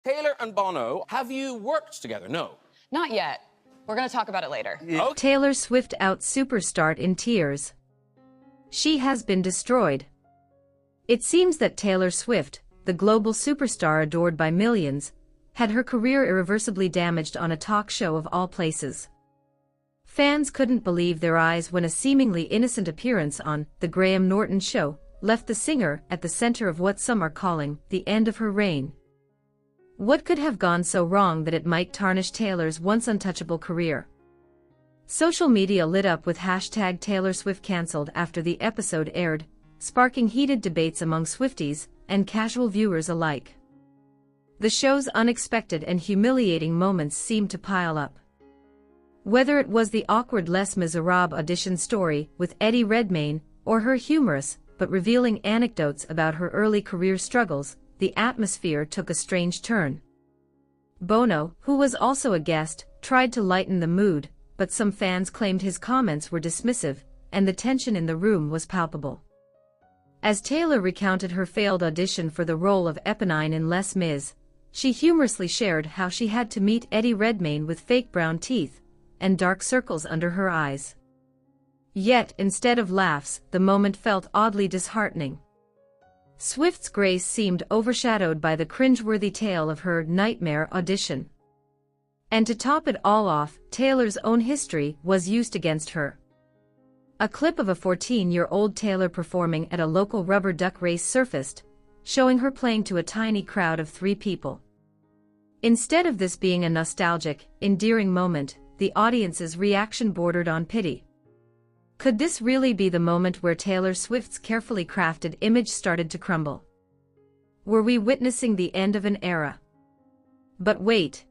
Taylor and Bono, have you worked together? No. Not yet. We're gonna talk about it later. Okay. Taylor Swift out superstar in tears. She has been destroyed. It seems that Taylor Swift, the global superstar adored by millions, had her career irreversibly damaged on a talk show of all places. Fans couldn't believe their eyes when a seemingly innocent appearance on The Graham Norton Show left the singer at the center of what some are calling the end of her reign. What could have gone so wrong that it might tarnish Taylor's once untouchable career? Social media lit up with hashtag Taylor Swift cancelled after the episode aired, sparking heated debates among Swifties and casual viewers alike. The show's unexpected and humiliating moments seemed to pile up. Whether it was the awkward Les Miserables audition story with Eddie Redmayne, or her humorous but revealing anecdotes about her early career struggles, the atmosphere took a strange turn. Bono, who was also a guest, tried to lighten the mood, but some fans claimed his comments were dismissive, and the tension in the room was palpable. As Taylor recounted her failed audition for the role of Eponine in Les Mis, she humorously shared how she had to meet Eddie Redmayne with fake brown teeth and dark circles under her eyes. Yet, instead of laughs, the moment felt oddly disheartening. Swift's grace seemed overshadowed by the cringeworthy tale of her nightmare audition. And to top it all off, Taylor's own history was used against her. A clip of a 14-year-old Taylor performing at a local rubber duck race surfaced, showing her playing to a tiny crowd of 3 people. Instead of this being a nostalgic, endearing moment, the audience's reaction bordered on pity. Could this really be the moment where Taylor Swift's carefully crafted image started to crumble? Were we witnessing the end of an era? But wait.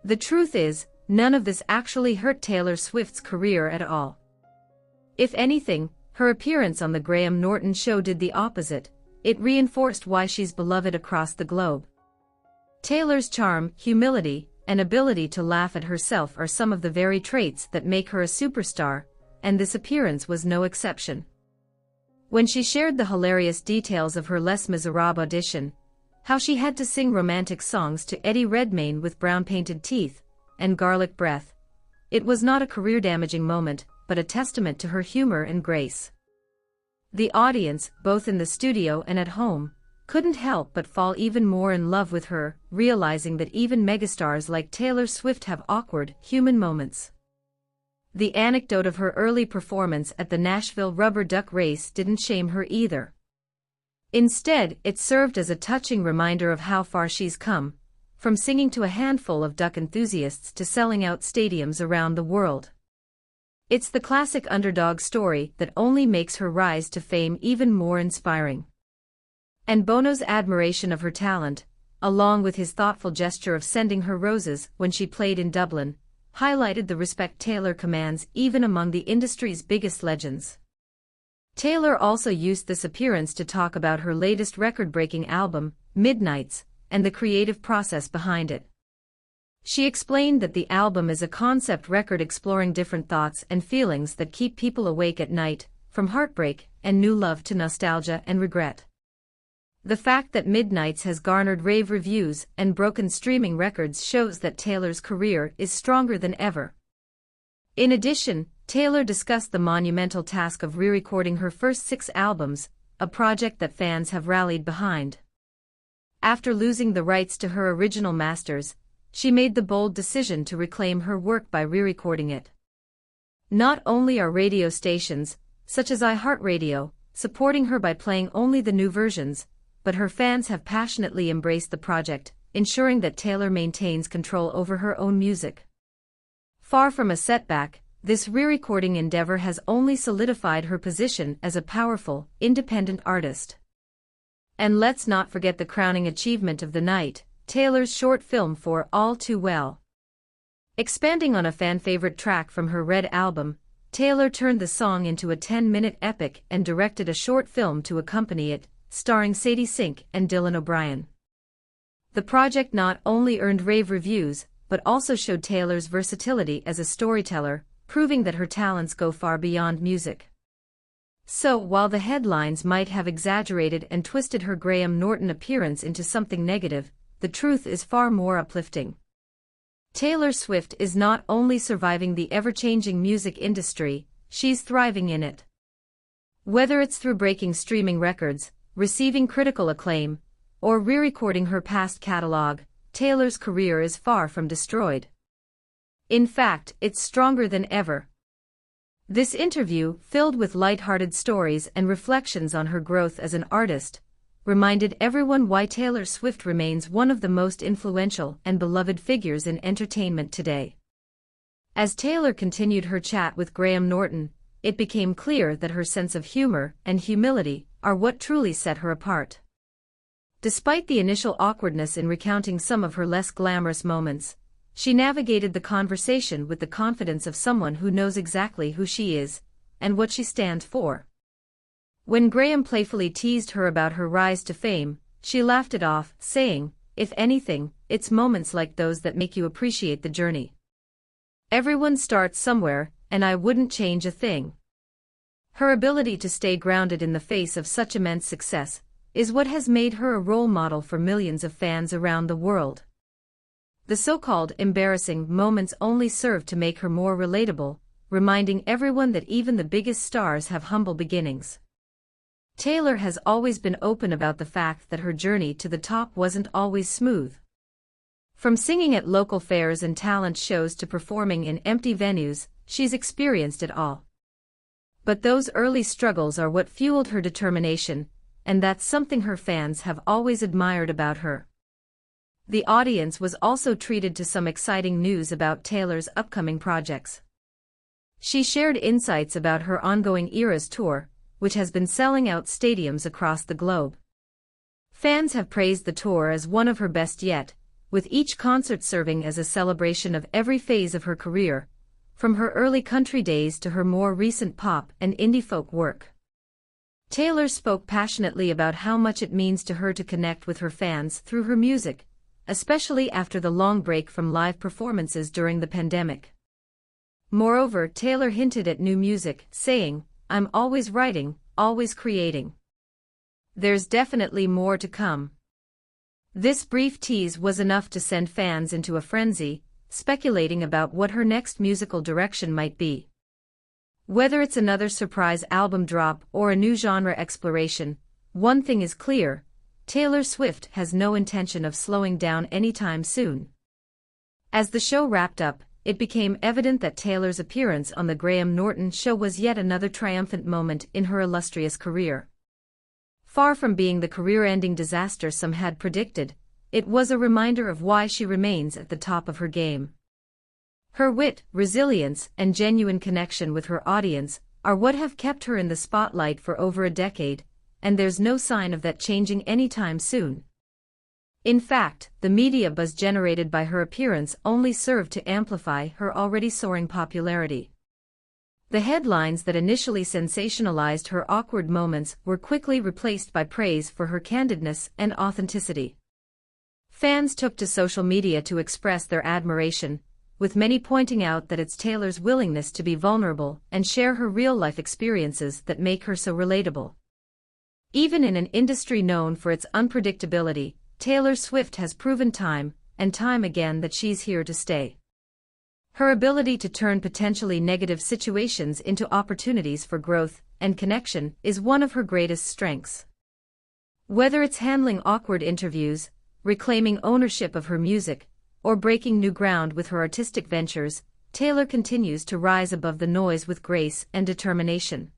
The truth is, none of this actually hurt Taylor Swift's career at all. If anything, her appearance on The Graham Norton Show did the opposite. It reinforced why she's beloved across the globe. Taylor's charm, humility, and ability to laugh at herself are some of the very traits that make her a superstar, and this appearance was no exception. When she shared the hilarious details of her Les Miserables audition, how she had to sing romantic songs to Eddie Redmayne with brown-painted teeth and garlic breath, it was not a career-damaging moment, but a testament to her humor and grace. The audience, both in the studio and at home, couldn't help but fall even more in love with her, realizing that even megastars like Taylor Swift have awkward, human moments. The anecdote of her early performance at the Nashville rubber duck race didn't shame her either. Instead, it served as a touching reminder of how far she's come, from singing to a handful of duck enthusiasts to selling out stadiums around the world. It's the classic underdog story that only makes her rise to fame even more inspiring. And Bono's admiration of her talent, along with his thoughtful gesture of sending her roses when she played in Dublin, highlighted the respect Taylor commands even among the industry's biggest legends. Taylor also used this appearance to talk about her latest record-breaking album, Midnights, and the creative process behind it. She explained that the album is a concept record exploring different thoughts and feelings that keep people awake at night, from heartbreak and new love to nostalgia and regret. The fact that Midnights has garnered rave reviews and broken streaming records shows that Taylor's career is stronger than ever. In addition, Taylor discussed the monumental task of re-recording her first 6 albums, a project that fans have rallied behind. After losing the rights to her original masters, she made the bold decision to reclaim her work by re-recording it. Not only are radio stations, such as iHeartRadio, supporting her by playing only the new versions, but her fans have passionately embraced the project, ensuring that Taylor maintains control over her own music. Far from a setback, this re-recording endeavor has only solidified her position as a powerful, independent artist. And let's not forget the crowning achievement of the night, Taylor's short film for All Too Well. Expanding on a fan-favorite track from her Red album, Taylor turned the song into a 10-minute epic and directed a short film to accompany it, starring Sadie Sink and Dylan O'Brien. The project not only earned rave reviews, but also showed Taylor's versatility as a storyteller, proving that her talents go far beyond music. So, while the headlines might have exaggerated and twisted her Graham Norton appearance into something negative, the truth is far more uplifting. Taylor Swift is not only surviving the ever-changing music industry, she's thriving in it. Whether it's through breaking streaming records, receiving critical acclaim, or re-recording her past catalog, Taylor's career is far from destroyed. In fact, it's stronger than ever. This interview, filled with light-hearted stories and reflections on her growth as an artist, reminded everyone why Taylor Swift remains one of the most influential and beloved figures in entertainment today. As Taylor continued her chat with Graham Norton, it became clear that her sense of humor and humility are what truly set her apart. Despite the initial awkwardness in recounting some of her less glamorous moments, she navigated the conversation with the confidence of someone who knows exactly who she is and what she stands for. When Graham playfully teased her about her rise to fame, she laughed it off, saying, "If anything, it's moments like those that make you appreciate the journey. Everyone starts somewhere, and I wouldn't change a thing." Her ability to stay grounded in the face of such immense success is what has made her a role model for millions of fans around the world. The so-called embarrassing moments only serve to make her more relatable, reminding everyone that even the biggest stars have humble beginnings. Taylor has always been open about the fact that her journey to the top wasn't always smooth. From singing at local fairs and talent shows to performing in empty venues, she's experienced it all. But those early struggles are what fueled her determination, and that's something her fans have always admired about her. The audience was also treated to some exciting news about Taylor's upcoming projects. She shared insights about her ongoing Eras tour, which has been selling out stadiums across the globe. Fans have praised the tour as one of her best yet, with each concert serving as a celebration of every phase of her career, from her early country days to her more recent pop and indie folk work. Taylor spoke passionately about how much it means to her to connect with her fans through her music, especially after the long break from live performances during the pandemic. Moreover, Taylor hinted at new music, saying, "I'm always writing, always creating. There's definitely more to come." This brief tease was enough to send fans into a frenzy, speculating about what her next musical direction might be. Whether it's another surprise album drop or a new genre exploration, one thing is clear: Taylor Swift has no intention of slowing down anytime soon. As the show wrapped up, it became evident that Taylor's appearance on the Graham Norton show was yet another triumphant moment in her illustrious career. Far from being the career-ending disaster some had predicted, it was a reminder of why she remains at the top of her game. Her wit, resilience, and genuine connection with her audience are what have kept her in the spotlight for over a decade, and there's no sign of that changing anytime soon. In fact, the media buzz generated by her appearance only served to amplify her already soaring popularity. The headlines that initially sensationalized her awkward moments were quickly replaced by praise for her candidness and authenticity. Fans took to social media to express their admiration, with many pointing out that it's Taylor's willingness to be vulnerable and share her real-life experiences that make her so relatable. Even in an industry known for its unpredictability, Taylor Swift has proven time and time again that she's here to stay. Her ability to turn potentially negative situations into opportunities for growth and connection is one of her greatest strengths. Whether it's handling awkward interviews, reclaiming ownership of her music, or breaking new ground with her artistic ventures, Taylor continues to rise above the noise with grace and determination.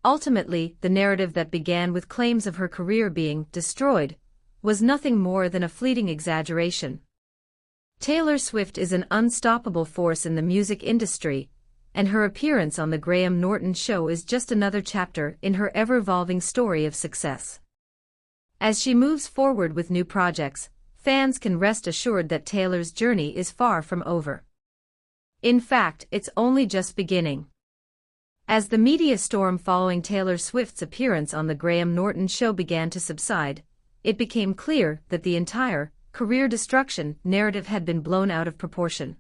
Ultimately, the narrative that began with claims of her career being destroyed was nothing more than a fleeting exaggeration. Taylor Swift is an unstoppable force in the music industry, and her appearance on the Graham Norton show is just another chapter in her ever-evolving story of success. As she moves forward with new projects, fans can rest assured that Taylor's journey is far from over. In fact, it's only just beginning. As the media storm following Taylor Swift's appearance on the Graham Norton show began to subside, it became clear that the entire career destruction narrative had been blown out of proportion.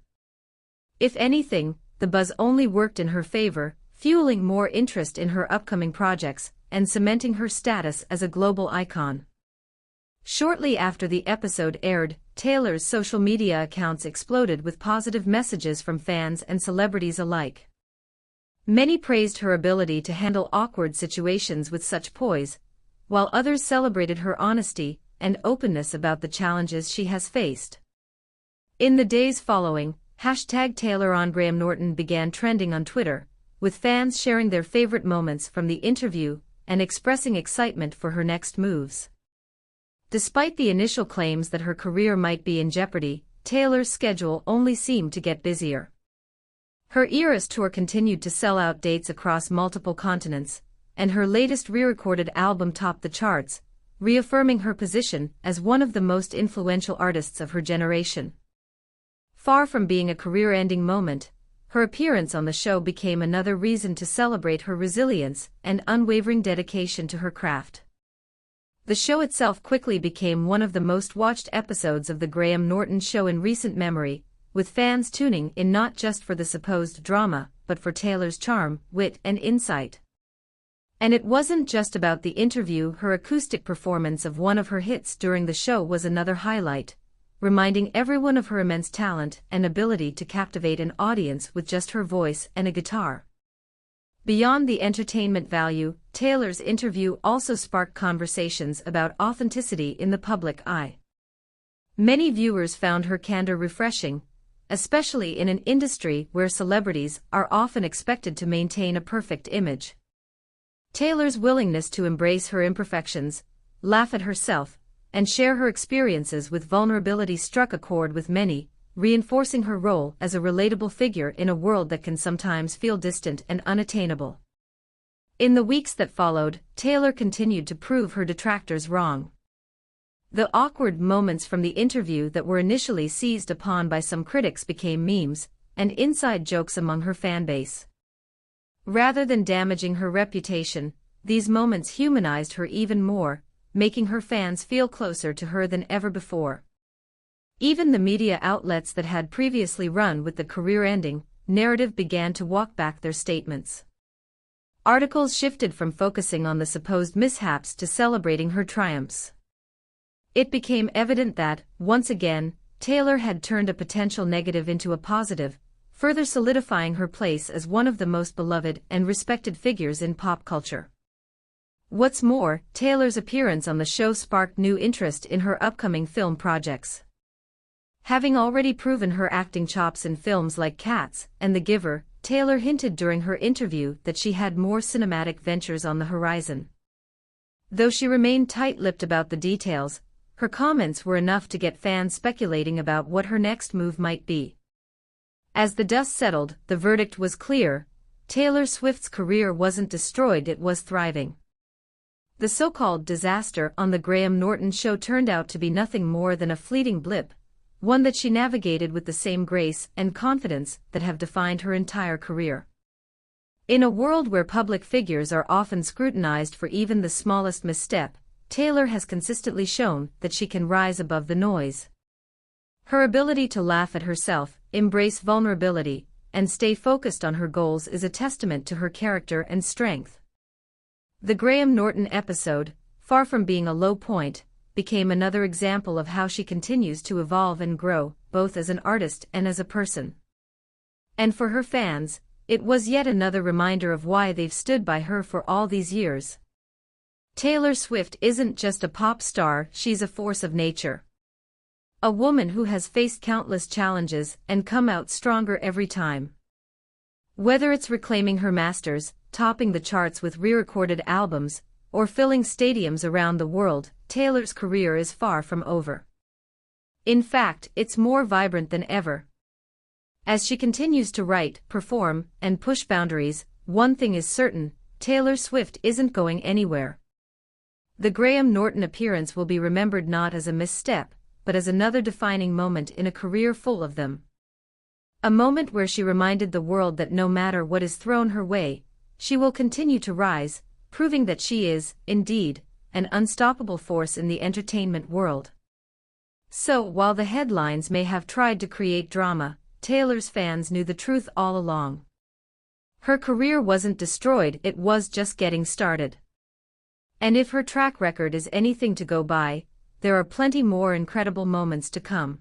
If anything, the buzz only worked in her favor, fueling more interest in her upcoming projects and cementing her status as a global icon. Shortly after the episode aired, Taylor's social media accounts exploded with positive messages from fans and celebrities alike. Many praised her ability to handle awkward situations with such poise, while others celebrated her honesty and openness about the challenges she has faced. In the days following, #TaylorOnGrahamNorton began trending on Twitter, with fans sharing their favorite moments from the interview and expressing excitement for her next moves. Despite the initial claims that her career might be in jeopardy, Taylor's schedule only seemed to get busier. Her Eras tour continued to sell out dates across multiple continents, and her latest re-recorded album topped the charts, reaffirming her position as one of the most influential artists of her generation. Far from being a career-ending moment, her appearance on the show became another reason to celebrate her resilience and unwavering dedication to her craft. The show itself quickly became one of the most watched episodes of The Graham Norton Show in recent memory, with fans tuning in not just for the supposed drama, but for Taylor's charm, wit, and insight. And it wasn't just about the interview. Her acoustic performance of one of her hits during the show was another highlight, reminding everyone of her immense talent and ability to captivate an audience with just her voice and a guitar. Beyond the entertainment value, Taylor's interview also sparked conversations about authenticity in the public eye. Many viewers found her candor refreshing, especially in an industry where celebrities are often expected to maintain a perfect image. Taylor's willingness to embrace her imperfections, laugh at herself, and share her experiences with vulnerability struck a chord with many, reinforcing her role as a relatable figure in a world that can sometimes feel distant and unattainable. In the weeks that followed, Taylor continued to prove her detractors wrong. The awkward moments from the interview that were initially seized upon by some critics became memes and inside jokes among her fanbase. Rather than damaging her reputation, these moments humanized her even more, making her fans feel closer to her than ever before. Even the media outlets that had previously run with the career-ending narrative began to walk back their statements. Articles shifted from focusing on the supposed mishaps to celebrating her triumphs. It became evident that, once again, Taylor had turned a potential negative into a positive, further solidifying her place as one of the most beloved and respected figures in pop culture. What's more, Taylor's appearance on the show sparked new interest in her upcoming film projects. Having already proven her acting chops in films like Cats and The Giver, Taylor hinted during her interview that she had more cinematic ventures on the horizon. Though she remained tight-lipped about the details, her comments were enough to get fans speculating about what her next move might be. As the dust settled, the verdict was clear: Taylor Swift's career wasn't destroyed, it was thriving. The so-called disaster on The Graham Norton Show turned out to be nothing more than a fleeting blip, one that she navigated with the same grace and confidence that have defined her entire career. In a world where public figures are often scrutinized for even the smallest misstep, Taylor has consistently shown that she can rise above the noise. Her ability to laugh at herself, embrace vulnerability, and stay focused on her goals is a testament to her character and strength. The Graham Norton episode, far from being a low point, became another example of how she continues to evolve and grow, both as an artist and as a person. And for her fans, it was yet another reminder of why they've stood by her for all these years. Taylor Swift isn't just a pop star, she's a force of nature. A woman who has faced countless challenges and come out stronger every time. Whether it's reclaiming her masters, topping the charts with re-recorded albums, or filling stadiums around the world, Taylor's career is far from over. In fact, it's more vibrant than ever. As she continues to write, perform, and push boundaries, one thing is certain: Taylor Swift isn't going anywhere. The Graham Norton appearance will be remembered not as a misstep, but as another defining moment in a career full of them. A moment where she reminded the world that no matter what is thrown her way, she will continue to rise, proving that she is, indeed, an unstoppable force in the entertainment world. So, while the headlines may have tried to create drama, Taylor's fans knew the truth all along. Her career wasn't destroyed, it was just getting started. And if her track record is anything to go by, there are plenty more incredible moments to come.